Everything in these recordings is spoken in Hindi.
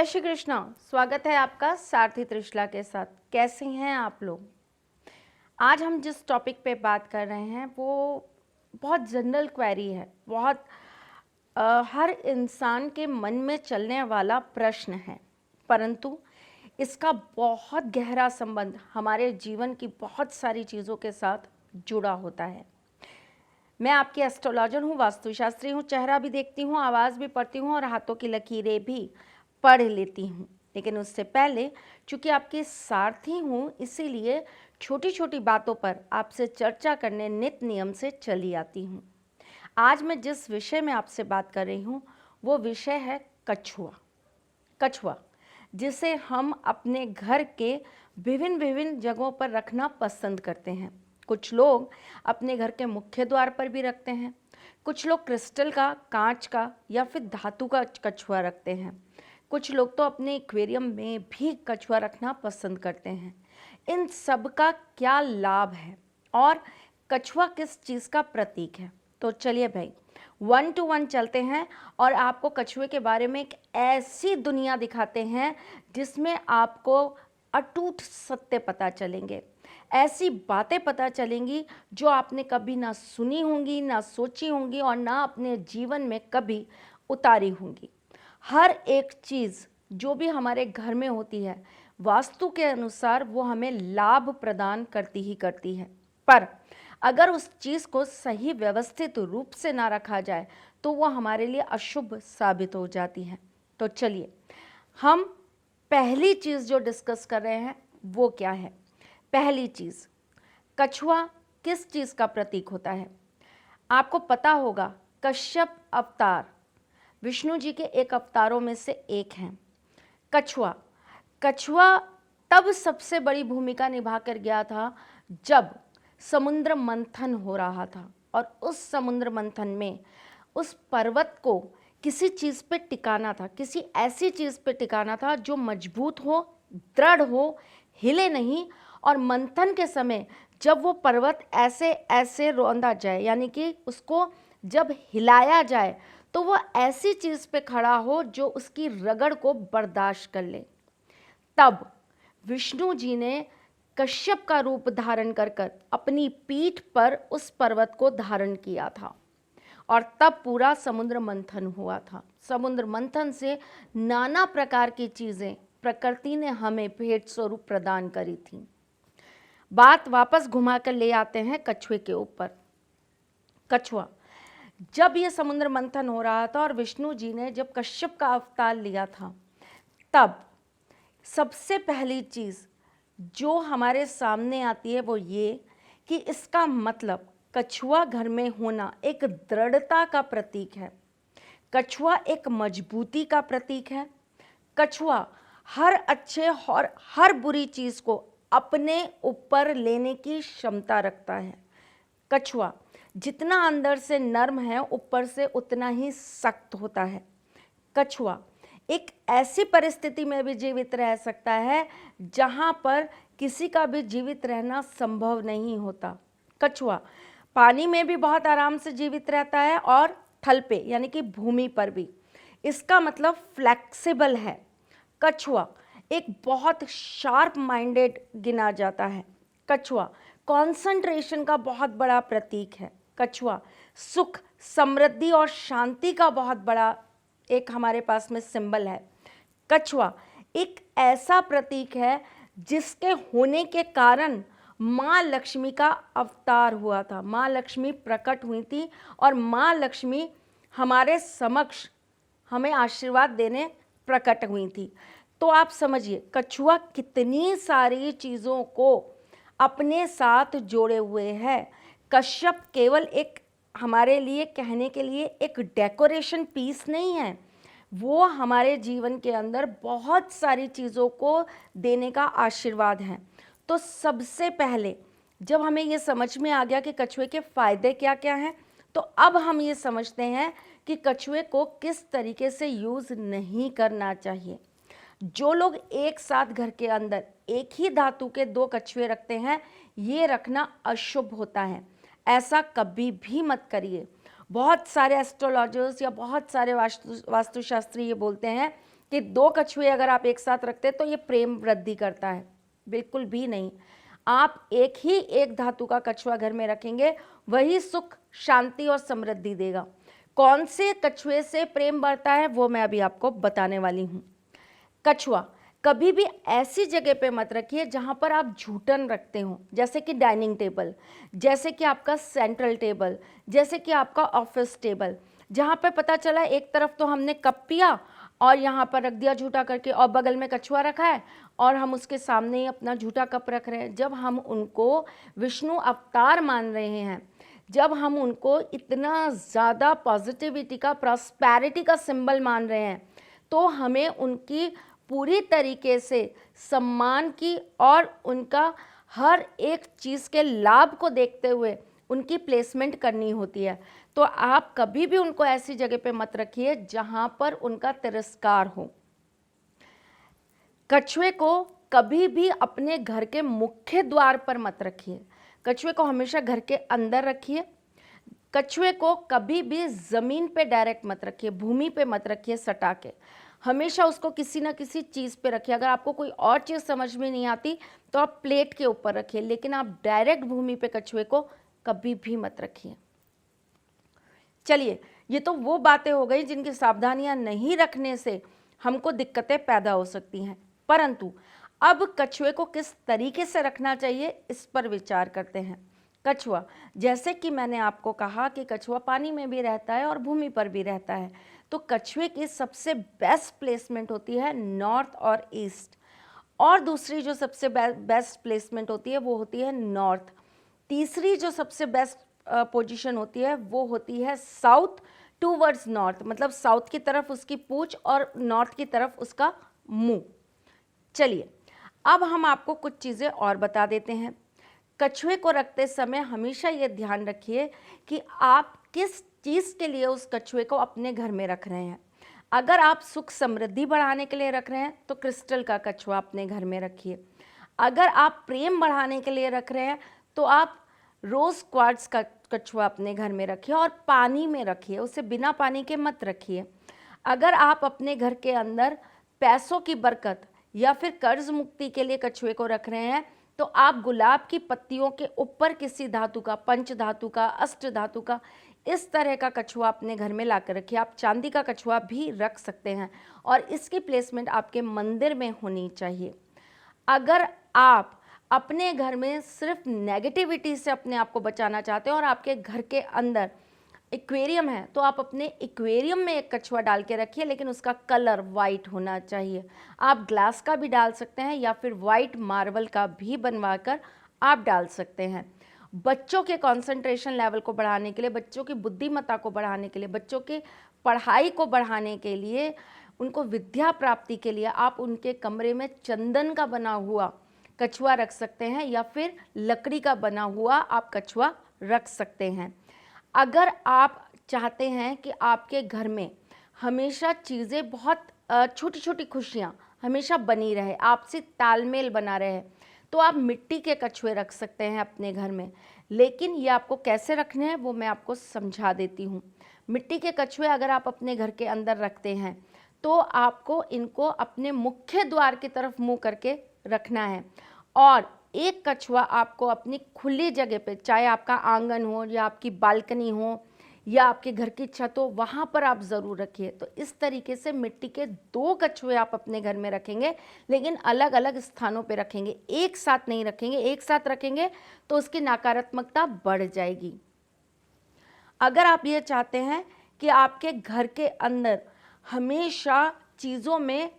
श्री कृष्णा। स्वागत है आपका सारथी त्रिशला के साथ। कैसे हैं आप लोग? आज हम जिस टॉपिक पे बात कर रहे हैं वो बहुत जनरल क्वेरी है, बहुत हर इंसान के मन में चलने वाला प्रश्न है, परंतु इसका बहुत गहरा संबंध हमारे जीवन की बहुत सारी चीज़ों के साथ जुड़ा होता है। मैं आपकी एस्ट्रोलॉजर हूँ, वास्तुशास्त्री हूँ, चेहरा भी देखती हूँ, आवाज़ भी पढ़ती हूँ और हाथों की लकीरें भी पढ़ लेती हूँ। लेकिन उससे पहले चूँकि आपकी सारथी हूँ, इसीलिए छोटी छोटी बातों पर आपसे चर्चा करने नित नियम से चली आती हूँ। आज मैं जिस विषय में आपसे बात कर रही हूँ वो विषय है कछुआ। कछुआ जिसे हम अपने घर के विभिन्न विभिन्न जगहों पर रखना पसंद करते हैं। कुछ लोग अपने घर के मुख्य द्वार पर भी रखते हैं, कुछ लोग क्रिस्टल का, कांच का या फिर धातु का कछुआ रखते हैं। कुछ लोग तो अपने एक्वेरियम में भी कछुआ रखना पसंद करते हैं। इन सब का क्या लाभ है और कछुआ किस चीज़ का प्रतीक है? तो चलिए भाई 1 to 1 चलते हैं और आपको कछुए के बारे में एक ऐसी दुनिया दिखाते हैं जिसमें आपको अटूट सत्य पता चलेंगे, ऐसी बातें पता चलेंगी जो आपने कभी ना सुनी होंगी, ना सोची होंगी और ना अपने जीवन में कभी उतारी होंगी। हर एक चीज़ जो भी हमारे घर में होती है वास्तु के अनुसार वो हमें लाभ प्रदान करती ही करती है, पर अगर उस चीज़ को सही व्यवस्थित रूप से ना रखा जाए तो वो हमारे लिए अशुभ साबित हो जाती है। तो चलिए हम पहली चीज़ जो डिस्कस कर रहे हैं वो क्या है। पहली चीज़, कछुआ किस चीज़ का प्रतीक होता है? आपको पता होगा कश्यप अवतार विष्णु जी के एक अवतारों में से एक हैं कछुआ। कछुआ तब सबसे बड़ी भूमिका निभा कर गया था जब समुद्र मंथन हो रहा था और उस समुद्र मंथन में उस पर्वत को किसी चीज़ पे टिकाना था, किसी ऐसी चीज़ पे टिकाना था जो मजबूत हो, दृढ़ हो, हिले नहीं। और मंथन के समय जब वो पर्वत ऐसे ऐसे रौंदा जाए, यानी कि उसको जब हिलाया जाए तो वो ऐसी चीज़ पे खड़ा हो जो उसकी रगड़ को बर्दाश्त कर ले। तब विष्णु जी ने कश्यप का रूप धारण कर कर अपनी पीठ पर उस पर्वत को धारण किया था और तब पूरा समुद्र मंथन हुआ था। समुद्र मंथन से नाना प्रकार की चीज़ें प्रकृति ने हमें भेंट स्वरूप प्रदान करी थी। बात वापस घुमा कर ले आते हैं कछुए के ऊपर। कछुआ जब ये समुद्र मंथन हो रहा था और विष्णु जी ने जब कश्यप का अवतार लिया था, तब सबसे पहली चीज़ जो हमारे सामने आती है वो ये कि इसका मतलब कछुआ घर में होना एक दृढ़ता का प्रतीक है, कछुआ एक मजबूती का प्रतीक है। कछुआ हर अच्छे और हर बुरी चीज़ को अपने ऊपर लेने की क्षमता रखता है। कछुआ जितना अंदर से नर्म है ऊपर से उतना ही सख्त होता है। कछुआ एक ऐसी परिस्थिति में भी जीवित रह सकता है जहाँ पर किसी का भी जीवित रहना संभव नहीं होता। कछुआ पानी में भी बहुत आराम से जीवित रहता है और थल पे यानी कि भूमि पर भी। इसका मतलब फ्लेक्सिबल है। कछुआ एक बहुत शार्प माइंडेड गिना जाता है। कछुआ कंसंट्रेशन का बहुत बड़ा प्रतीक है। कछुआ सुख, समृद्धि और शांति का बहुत बड़ा एक हमारे पास में सिंबल है। कछुआ एक ऐसा प्रतीक है जिसके होने के कारण माँ लक्ष्मी का अवतार हुआ था। माँ लक्ष्मी प्रकट हुई थी और माँ लक्ष्मी हमारे समक्ष हमें आशीर्वाद देने प्रकट हुई थी। तो आप समझिए कछुआ कितनी सारी चीज़ों को अपने साथ जोड़े हुए है। कश्यप केवल एक हमारे लिए कहने के लिए एक डेकोरेशन पीस नहीं है, वो हमारे जीवन के अंदर बहुत सारी चीज़ों को देने का आशीर्वाद है। तो सबसे पहले जब हमें ये समझ में आ गया कि कछुए के फ़ायदे क्या क्या हैं, तो अब हम ये समझते हैं कि कछुए को किस तरीके से यूज़ नहीं करना चाहिए। जो लोग एक साथ घर के अंदर एक ही धातु के 2 कछुए रखते हैं, ये रखना अशुभ होता है, ऐसा कभी भी मत करिए। बहुत सारे एस्ट्रोलॉजर्स या बहुत सारे वास्तुशास्त्री ये बोलते हैं कि 2 कछुए अगर आप एक साथ रखते हैं तो ये प्रेम वृद्धि करता है, बिल्कुल भी नहीं। आप एक धातु का कछुआ घर में रखेंगे, वही सुख, शांति और समृद्धि देगा। कौन से कछुए से प्रेम बढ़ता है वो मैं अभी आपको बताने वाली हूँ। कछुआ कभी भी ऐसी जगह पे मत रखिए जहाँ पर आप झूठन रखते हो, जैसे कि डाइनिंग टेबल, जैसे कि आपका सेंट्रल टेबल, जैसे कि आपका ऑफिस टेबल, जहाँ पे पता चला एक तरफ तो हमने कप पिया और यहाँ पर रख दिया झूठा करके, और बगल में कछुआ रखा है और हम उसके सामने ही अपना झूठा कप रख रहे हैं। जब हम उनको विष्णु अवतार मान रहे हैं, जब हम उनको इतना ज़्यादा पॉजिटिविटी का, प्रॉस्पेरिटी का सिंबल मान रहे हैं, तो हमें उनकी पूरी तरीके से सम्मान की और उनका हर एक चीज़ के लाभ को देखते हुए उनकी प्लेसमेंट करनी होती है। तो आप कभी भी उनको ऐसी जगह पे मत रखिए जहाँ पर उनका तिरस्कार हो। कछुए को कभी भी अपने घर के मुख्य द्वार पर मत रखिए, कछुए को हमेशा घर के अंदर रखिए। कछुए को कभी भी ज़मीन पे डायरेक्ट मत रखिए, भूमि पे मत रखिए सटा के, हमेशा उसको किसी ना किसी चीज़ पे रखिए। अगर आपको कोई और चीज़ समझ में नहीं आती तो आप प्लेट के ऊपर रखिए, लेकिन आप डायरेक्ट भूमि पे कछुए को कभी भी मत रखिए। चलिए, ये तो वो बातें हो गई जिनकी सावधानियां नहीं रखने से हमको दिक्कतें पैदा हो सकती हैं, परंतु अब कछुए को किस तरीके से रखना चाहिए इस पर विचार करते हैं। कछुआ, जैसे कि मैंने आपको कहा कि कछुआ पानी में भी रहता है और भूमि पर भी रहता है, तो कछुए की सबसे बेस्ट प्लेसमेंट होती है नॉर्थ और ईस्ट, और दूसरी जो सबसे बेस्ट प्लेसमेंट होती है वो होती है नॉर्थ। तीसरी जो सबसे बेस्ट पोजीशन होती है वो होती है साउथ टूवर्ड्स नॉर्थ, मतलब साउथ की तरफ उसकी पूंछ और नॉर्थ की तरफ उसका मुंह। चलिए, अब हम आपको कुछ चीज़ें और बता देते हैं। कछुए को रखते समय हमेशा ये ध्यान रखिए कि आप किस चीज़ के लिए उस कछुए को अपने घर में रख रहे हैं। अगर आप सुख समृद्धि बढ़ाने के लिए रख रहे हैं तो क्रिस्टल का कछुआ अपने घर में रखिए। अगर आप प्रेम बढ़ाने के लिए रख रहे हैं तो आप रोज़ क्वार्ट्ज का कछुआ अपने घर में रखिए और पानी में रखिए, उसे बिना पानी के मत रखिए। अगर आप अपने घर के अंदर पैसों की बरकत या फिर कर्ज मुक्ति के लिए कछुए को रख रहे हैं तो आप गुलाब की पत्तियों के ऊपर किसी धातु का, पंच धातु का, अष्ट धातु का, इस तरह का कछुआ अपने घर में ला कर रखिए। आप चांदी का कछुआ भी रख सकते हैं और इसकी प्लेसमेंट आपके मंदिर में होनी चाहिए। अगर आप अपने घर में सिर्फ नेगेटिविटी से अपने आप को बचाना चाहते हैं और आपके घर के अंदर एक्वेरियम है तो आप अपने एक्वेरियम में एक कछुआ डाल के रखिए, लेकिन उसका कलर वाइट होना चाहिए। आप ग्लास का भी डाल सकते हैं या फिर वाइट मार्बल का भी बनवाकर आप डाल सकते हैं। बच्चों के कंसंट्रेशन लेवल को बढ़ाने के लिए, बच्चों की बुद्धिमत्ता को बढ़ाने के लिए, बच्चों की पढ़ाई को बढ़ाने के लिए, उनको विद्या प्राप्ति के लिए आप उनके कमरे में चंदन का बना हुआ कछुआ रख सकते हैं या फिर लकड़ी का बना हुआ आप कछुआ रख सकते हैं। अगर आप चाहते हैं कि आपके घर में हमेशा चीज़ें बहुत छोटी छोटी खुशियाँ हमेशा बनी रहे, आपसी तालमेल बना रहे, तो आप मिट्टी के कछुए रख सकते हैं अपने घर में। लेकिन ये आपको कैसे रखने हैं वो मैं आपको समझा देती हूँ। मिट्टी के कछुए अगर आप अपने घर के अंदर रखते हैं तो आपको इनको अपने मुख्य द्वार की तरफ मुँह करके रखना है, और एक कछुआ आपको अपनी खुली जगह पे, चाहे आपका आंगन हो या आपकी बालकनी हो या आपके घर की छत हो, वहाँ पर आप ज़रूर रखिए। तो इस तरीके से मिट्टी के 2 कछुए आप अपने घर में रखेंगे, लेकिन अलग अलग स्थानों पे रखेंगे, एक साथ नहीं रखेंगे। एक साथ रखेंगे तो उसकी नकारात्मकता बढ़ जाएगी। अगर आप ये चाहते हैं कि आपके घर के अंदर हमेशा चीज़ों में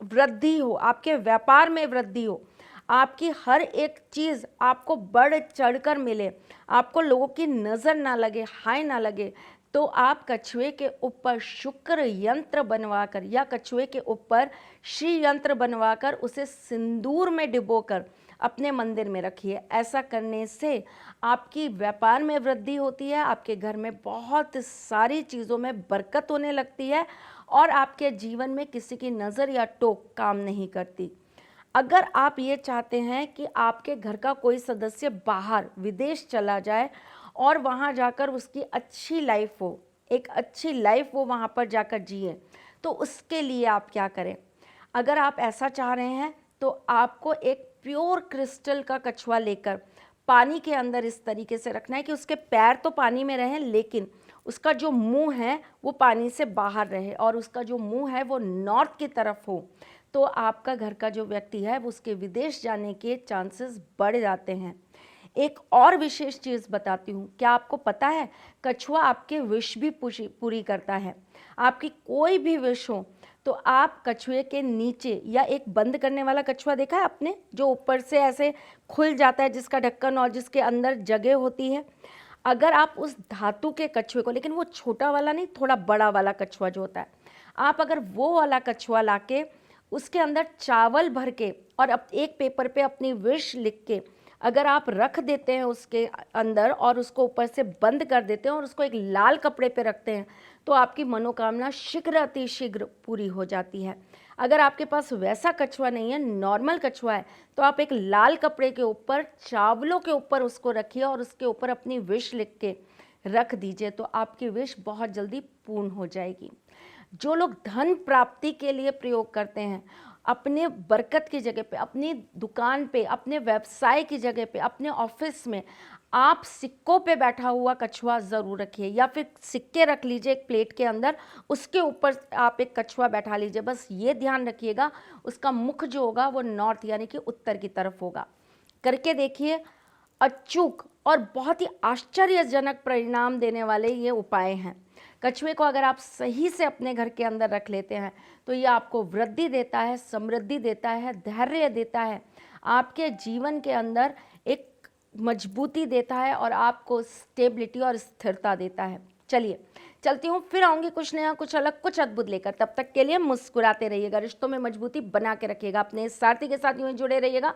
वृद्धि हो, आपके व्यापार में वृद्धि हो, आपकी हर एक चीज़ आपको बढ़ चढ़कर मिले, आपको लोगों की नज़र ना लगे, हाय ना लगे, तो आप कछुए के ऊपर शुक्र यंत्र बनवाकर या कछुए के ऊपर श्री यंत्र बनवाकर उसे सिंदूर में डिबोकर अपने मंदिर में रखिए। ऐसा करने से आपकी व्यापार में वृद्धि होती है, आपके घर में बहुत सारी चीज़ों में बरकत होने लगती है और आपके जीवन में किसी की नज़र या टोक काम नहीं करती। अगर आप ये चाहते हैं कि आपके घर का कोई सदस्य बाहर विदेश चला जाए और वहाँ जाकर उसकी अच्छी लाइफ हो, एक अच्छी लाइफ वो वहाँ पर जाकर जिए, तो उसके लिए आप क्या करें, अगर आप ऐसा चाह रहे हैं तो आपको एक प्योर क्रिस्टल का कछुआ लेकर पानी के अंदर इस तरीके से रखना है कि उसके पैर तो पानी में रहें, लेकिन उसका जो मुंह है वो पानी से बाहर रहे और उसका जो मुंह है वो नॉर्थ की तरफ हो। तो आपका घर का जो व्यक्ति है वो उसके विदेश जाने के चांसेस बढ़ जाते हैं। एक और विशेष चीज़ बताती हूँ, क्या आपको पता है कछुआ आपके विश भी पूरी करता है। आपकी कोई भी विश हो तो आप कछुए के नीचे, या एक बंद करने वाला कछुआ देखा है आपने, जो ऊपर से ऐसे खुल जाता है, जिसका ढक्कन और जिसके अंदर जगह होती है, अगर आप उस धातु के कछुए को, लेकिन वो छोटा वाला नहीं, थोड़ा बड़ा वाला कछुआ जो होता है, आप अगर वो वाला कछुआ लाके उसके अंदर चावल भर के और एक पेपर पे अपनी विश लिख के अगर आप रख देते हैं उसके अंदर और उसको ऊपर से बंद कर देते हैं और उसको एक लाल कपड़े पे रखते हैं, तो आपकी मनोकामना शीघ्र अतिशीघ्र पूरी हो जाती है। अगर आपके पास वैसा कछुआ नहीं है, नॉर्मल कछुआ है, तो आप एक लाल कपड़े के ऊपर चावलों के ऊपर उसको रखिए और उसके ऊपर अपनी विश लिख के रख दीजिए, तो आपकी विश बहुत जल्दी पूर्ण हो जाएगी। जो लोग धन प्राप्ति के लिए प्रयोग करते हैं, अपने बरकत की जगह पे, अपनी दुकान पे, अपने व्यवसाय की जगह पे, अपने ऑफिस में आप सिक्कों पे बैठा हुआ कछुआ ज़रूर रखिए, या फिर सिक्के रख लीजिए एक प्लेट के अंदर, उसके ऊपर आप एक कछुआ बैठा लीजिए। बस ये ध्यान रखिएगा उसका मुख जो होगा वो नॉर्थ यानी कि उत्तर की तरफ होगा। करके देखिए, अचूक और बहुत ही आश्चर्यजनक परिणाम देने वाले ये उपाय हैं। कछुए को अगर आप सही से अपने घर के अंदर रख लेते हैं तो ये आपको वृद्धि देता है, समृद्धि देता है, धैर्य देता है, आपके जीवन के अंदर एक मजबूती देता है और आपको स्टेबिलिटी और स्थिरता देता है। चलिए चलती हूँ, फिर आऊँगी कुछ नया, कुछ अलग, कुछ अद्भुत लेकर। तब तक के लिए मुस्कुराते रहिएगा, रिश्तों में मजबूती बना के रखिएगा, अपने सारथी के साथ यूँ ही जुड़े रहिएगा,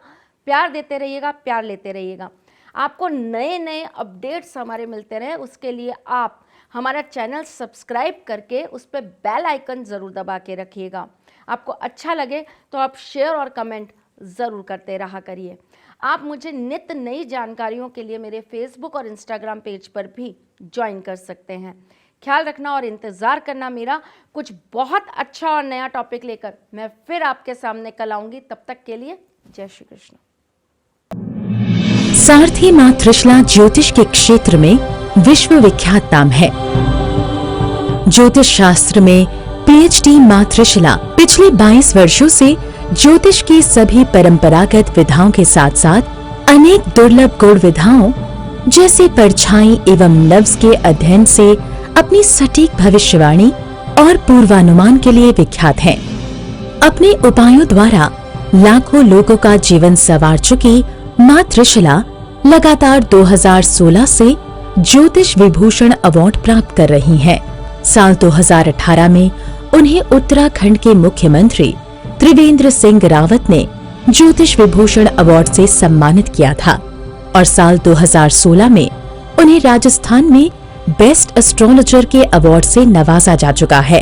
प्यार देते रहिएगा, प्यार लेते रहिएगा। आपको नए नए अपडेट्स हमारे मिलते रहे, उसके लिए आप हमारा चैनल सब्सक्राइब करके उस पर बेल आइकन ज़रूर दबा के रखिएगा। आपको अच्छा लगे तो आप शेयर और कमेंट ज़रूर करते रहा करिए। आप मुझे नित्य नई जानकारियों के लिए मेरे फेसबुक और इंस्टाग्राम पेज पर भी ज्वाइन कर सकते हैं। ख्याल रखना और इंतज़ार करना मेरा, कुछ बहुत अच्छा और नया टॉपिक लेकर मैं फिर आपके सामने कल आऊँगी। तब तक के लिए जय श्री कृष्ण। सारथी मां त्रिशला ज्योतिष के क्षेत्र में विश्व विख्यात नाम है। ज्योतिष शास्त्र में पीएचडी मां त्रिशला पिछले 22 वर्षों से ज्योतिष की सभी परंपरागत विधाओं के साथ साथ अनेक दुर्लभ गूढ़ विधाओं जैसे परछाई एवं नव्स के अध्ययन से अपनी सटीक भविष्यवाणी और पूर्वानुमान के लिए विख्यात हैं। अपने उपायों द्वारा लाखों लोगों का जीवन संवार चुकी मां त्रिशला लगातार 2016 से ज्योतिष विभूषण अवार्ड प्राप्त कर रही हैं। साल 2018 में उन्हें उत्तराखंड के मुख्यमंत्री त्रिवेंद्र सिंह रावत ने ज्योतिष विभूषण अवार्ड से सम्मानित किया था और साल 2016 में उन्हें राजस्थान में बेस्ट एस्ट्रोलॉजर के अवार्ड से नवाजा जा चुका है।